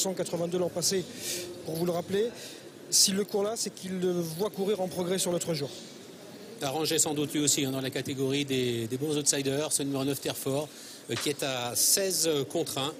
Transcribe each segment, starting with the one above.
282 l'an passé, pour vous le rappeler. S'il le court là, c'est qu'il le voit courir en progrès sur l'autre jour. Arrangé sans doute lui aussi dans la catégorie des bons outsiders, ce numéro 9 Terfort qui est à 16 contre 1.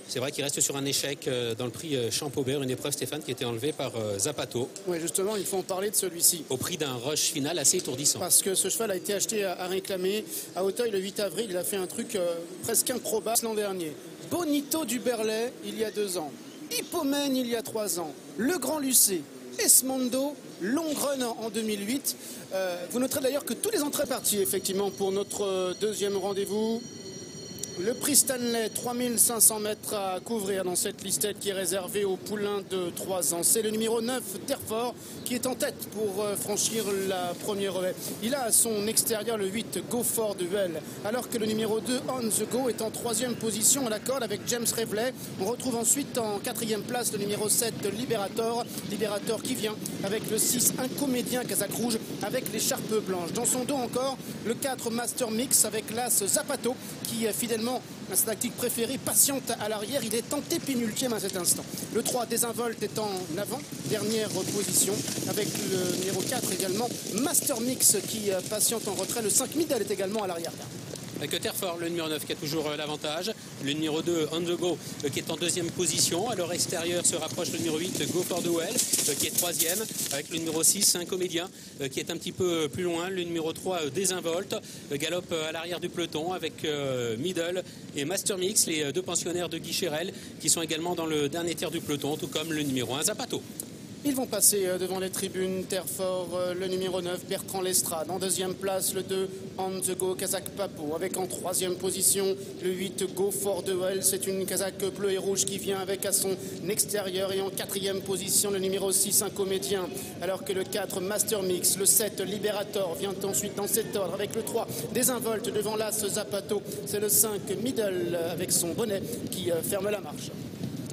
C'est vrai qu'il reste sur un échec dans le prix Champaubert, une épreuve, Stéphane, qui était enlevée par Zapato. Oui, justement, il faut en parler de celui-ci. Au prix d'un rush final assez étourdissant. Parce que ce cheval a été acheté à réclamer. À Auteuil, le 8 avril, il a fait un truc presque improbable l'an dernier. Bonito du Berlay, il y a 2 ans. Hippomène, il y a 3 ans. Le Grand Lucé, Esmondo, Long Run en 2008. Vous noterez d'ailleurs que tous les entrées partis, effectivement, pour notre deuxième rendez-vous. Le prix Stanley, 3500 mètres à couvrir dans cette listette qui est réservée aux poulains de 3 ans. C'est le numéro 9, Terfort, qui est en tête pour franchir la première haie. Il a à son extérieur le 8, Go for Duel, alors que le numéro 2, On the Go, est en 3e position à la corde avec James Revley. On retrouve ensuite en 4e place le numéro 7, Liberator. Liberator qui vient avec le 6, un comédien Kazakh Rouge avec l'écharpe blanche. Dans son dos encore, le 4, Master Mix avec l'As Zapato qui fidèlement sa tactique préférée, patiente à l'arrière. Il est tenté pénultième à cet instant. Le 3, Désinvolte, est en avant, dernière position, avec le numéro 4 également, Master Mix qui patiente en retrait. Le 5, Middle est également à l'arrière. Avec Terfort, le numéro 9 qui a toujours l'avantage. Le numéro 2, On the Go, qui est en 2e position. À leur extérieur se rapproche le numéro 8, Go for the Well, qui est 3e. Avec le numéro 6, un comédien qui est un petit peu plus loin. Le numéro 3, Désinvolte, galope à l'arrière du peloton avec Middle et Master Mix, les 2 pensionnaires de Guy Chérel, qui sont également dans le dernier tiers du peloton, tout comme le numéro 1, Zapato. Ils vont passer devant les tribunes. Terfort, le numéro 9, Bertrand Lestrade. En 2e place, le 2, On the Go, Kazakh Papo. Avec en 3e position, le 8, Go for the Well. C'est une Kazakh bleu et rouge qui vient avec à son extérieur. Et en 4e position, le numéro 6, un comédien. Alors que le 4, Master Mix. Le 7, Liberator, vient ensuite dans cet ordre. Avec le 3, Désinvolte devant l'As Zapato. C'est le 5, Middle, avec son bonnet qui ferme la marche.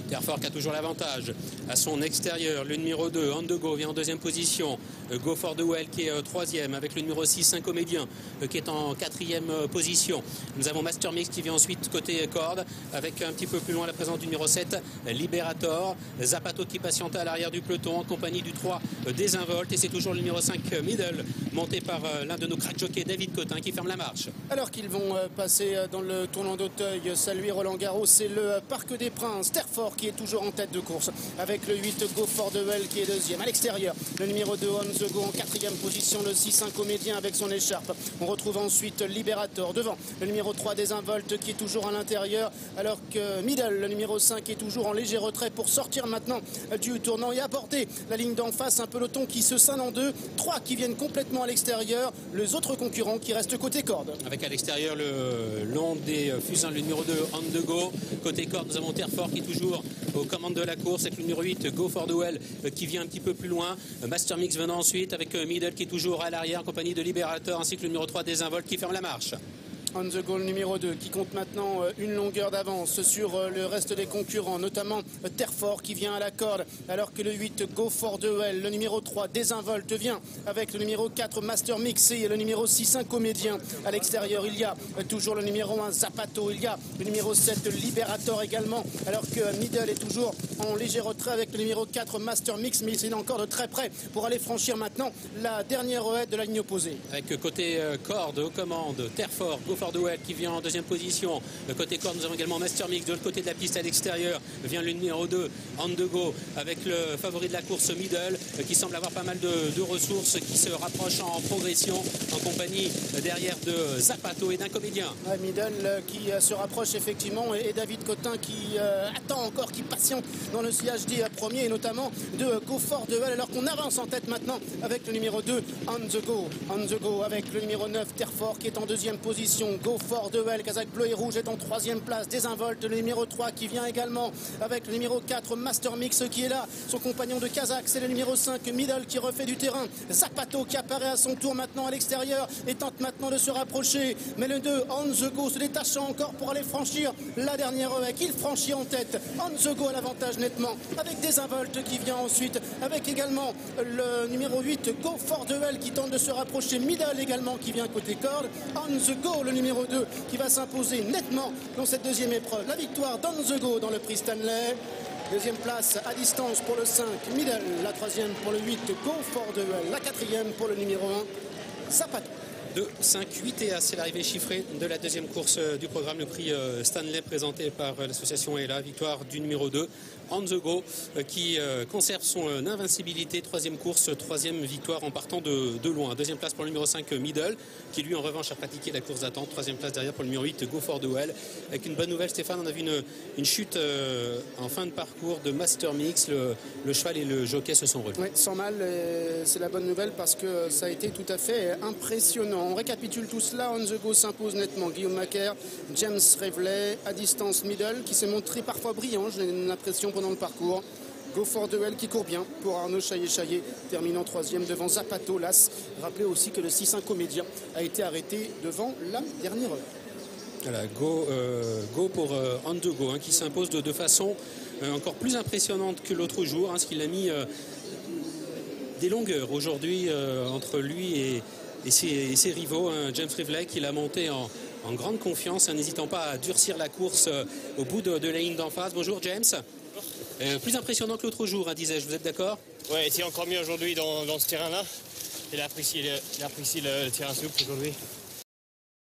Terfort qui a toujours l'avantage. À son extérieur, le numéro 2, On the Go, vient en 2e position. Go for the Well qui est 3e avec le numéro 6, un comédien qui est en 4e position. Nous avons Master Mix qui vient ensuite côté corde avec un petit peu plus loin la présence du numéro 7, Liberator. Zapato qui patiente à l'arrière du peloton en compagnie du 3, Désinvolte. Et c'est toujours le numéro 5, Middle, monté par l'un de nos crack jockeys, David Cotin, qui ferme la marche. Alors qu'ils vont passer dans le tournant d'Auteuil, saluer Roland Garros, c'est le Parc des Princes. Terfort qui est toujours en tête de course avec le 8, Go for the Well qui est 2e. À l'extérieur, le numéro 2, On the Go en 4e position, le 6, un comédien avec son écharpe. On retrouve ensuite Liberator devant le numéro 3, Désinvolte, qui est toujours à l'intérieur, alors que Middle, le numéro 5, est toujours en léger retrait pour sortir maintenant du tournant et aborder la ligne d'en face. Un peloton qui se scinde en 2, 3 qui viennent complètement à l'extérieur, les autres concurrents qui restent côté corde. Avec à l'extérieur le long des fusins, le numéro 2, On the Go. Côté corde, nous avons Terfort qui est toujours aux commandes de la course avec le numéro 8, Go for the Well, qui vient un petit peu plus loin. Master Mix venant ensuite avec Middle qui est toujours à l'arrière en compagnie de Liberator, ainsi que le numéro 3, Désinvolte, qui ferme la marche. On the Go, numéro 2, qui compte maintenant une longueur d'avance sur le reste des concurrents, notamment Terfort qui vient à la corde, alors que le 8, Go for the Well, le numéro 3, Désinvolte, vient avec le numéro 4, Master Mix, et le numéro 6, un comédien. À l'extérieur, il y a toujours le numéro 1, Zapato, il y a le numéro 7, Liberator également, alors que Middle est toujours en léger retrait avec le numéro 4, Master Mix, mais il est encore de très près pour aller franchir maintenant la dernière haie de la ligne opposée. Avec côté corde aux commandes, Terfort, Go for the Well qui vient en 2e position. Côté corde, nous avons également Master Mix. De l'autre côté de la piste à l'extérieur vient le numéro 2, On the Go, avec le favori de la course, Middle, qui semble avoir pas mal de ressources, qui se rapproche en progression en compagnie derrière de Zapato et d'un comédien. Ouais, Middle qui se rapproche effectivement, et David Cotin qui attend encore, qui patiente dans le sillage des premiers, et notamment de Go for the Well, alors qu'on avance en tête maintenant avec le numéro 2, On the Go. On the Go avec le numéro 9, Terfort, qui est en 2e position. Go for the Well, Kazakh bleu et rouge, est en 3e place. Désinvolte, le numéro 3 qui vient également avec le numéro 4, Master Mix, qui est là. Son compagnon de Kazakh, c'est le numéro 5, Middle, qui refait du terrain. Zapato qui apparaît à son tour maintenant à l'extérieur et tente maintenant de se rapprocher. Mais le 2, On the Go, se détachant encore pour aller franchir la dernière haie qu'il franchit en tête. On the Go à l'avantage nettement avec Désinvolte qui vient ensuite, avec également le numéro 8, Go for the Well, qui tente de se rapprocher. Middle également qui vient côté corde. On the Go, le numéro 2, qui va s'imposer nettement dans cette deuxième épreuve. La victoire d'On the Go dans le prix Stanley. Deuxième place à distance pour le 5, Middle. La troisième pour le 8, Go for the Well. La quatrième pour le numéro 1, Zapato. 2, 5, 8 et A, c'est l'arrivée chiffrée de la deuxième course du programme, le prix Stanley présenté par l'association ELA. Victoire du numéro 2, On the Go, qui conserve son invincibilité. Troisième course, troisième victoire en partant de loin. Deuxième place pour le numéro 5, Middle, qui lui en revanche a pratiqué la course d'attente. Troisième place derrière pour le numéro 8, Go for the Well. Avec une bonne nouvelle, Stéphane, on a vu une chute en fin de parcours de Master Mix. Le cheval et le jockey se sont relevés. Oui, sans mal, c'est la bonne nouvelle parce que ça a été tout à fait impressionnant. On récapitule tout cela. On the Go s'impose nettement. Guillaume Macaire, James Reveley, à distance Middle, qui s'est montré parfois brillant, j'ai l'impression, pendant le parcours. Go for the Well qui court bien pour Arnaud Chaillet-Chaillet, terminant troisième devant Zapato Las. Rappelez aussi que le 6-1 Comédien a été arrêté devant la dernière heure. Voilà, go pour On the Go, qui s'impose de façon encore plus impressionnante que l'autre jour, parce qu'il a mis des longueurs aujourd'hui entre lui et ses rivaux. James Reveley qui l'a monté en grande confiance, n'hésitant pas à durcir la course au bout de la ligne d'en face. Bonjour James. Plus impressionnant que l'autre jour, disais-je, vous êtes d'accord? Ouais, c'est encore mieux aujourd'hui dans ce terrain-là. Il a apprécié le terrain souple aujourd'hui.